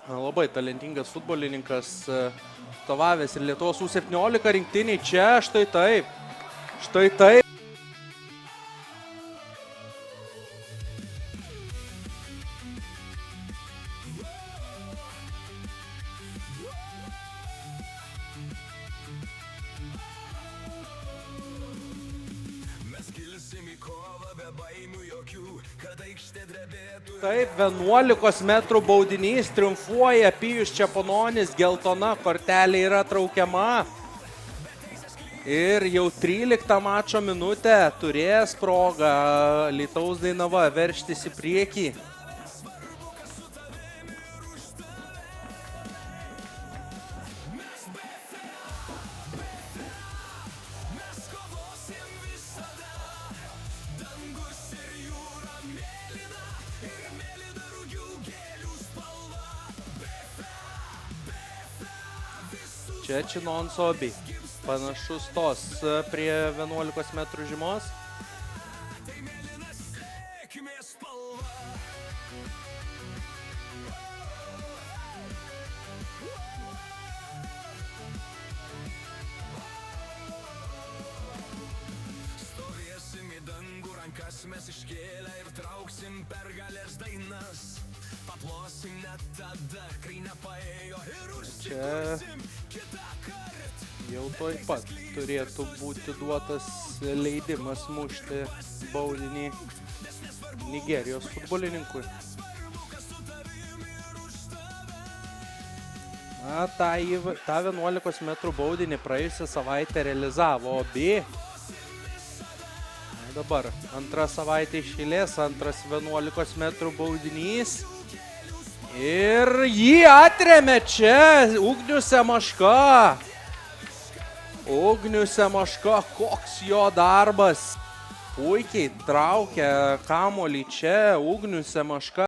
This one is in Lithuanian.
Labai talentingas futbolininkas, atstovavęs ir Lietuvos U17 rinktiniai. Čia štai taip. Štai taip. Taip, 11 metrų baudinys, triumfuoja Pijus Čepononis, geltona kortelė yra traukiama. Ir jau 13 mačo minutę turės progą Alytaus Dainava veržtis į priekį. Čia Činonsobi, panašus tos prie 11 metrų žymos. Stovėsim į dangų, rankas mes iškėlę ir trauksim pergalės dainas. Paplosim net tada, kai nepaėjo ir užsiklosim kitą kartą. Jau toj pat turėtų būti duotas leidimas mušti baudinį Nigerijos futbolininkui. Na, tą 11 metrų baudinį praėjusią savaitę realizavo Obi. Dabar antrą savaitę iš eilės, antras 11 metrų baudinys. Ir jį atremė čia Ugnius Semaška. Ugnius Semaška, koks jo darbas. Puikiai traukia kamuolį čia Ugnius Semaška.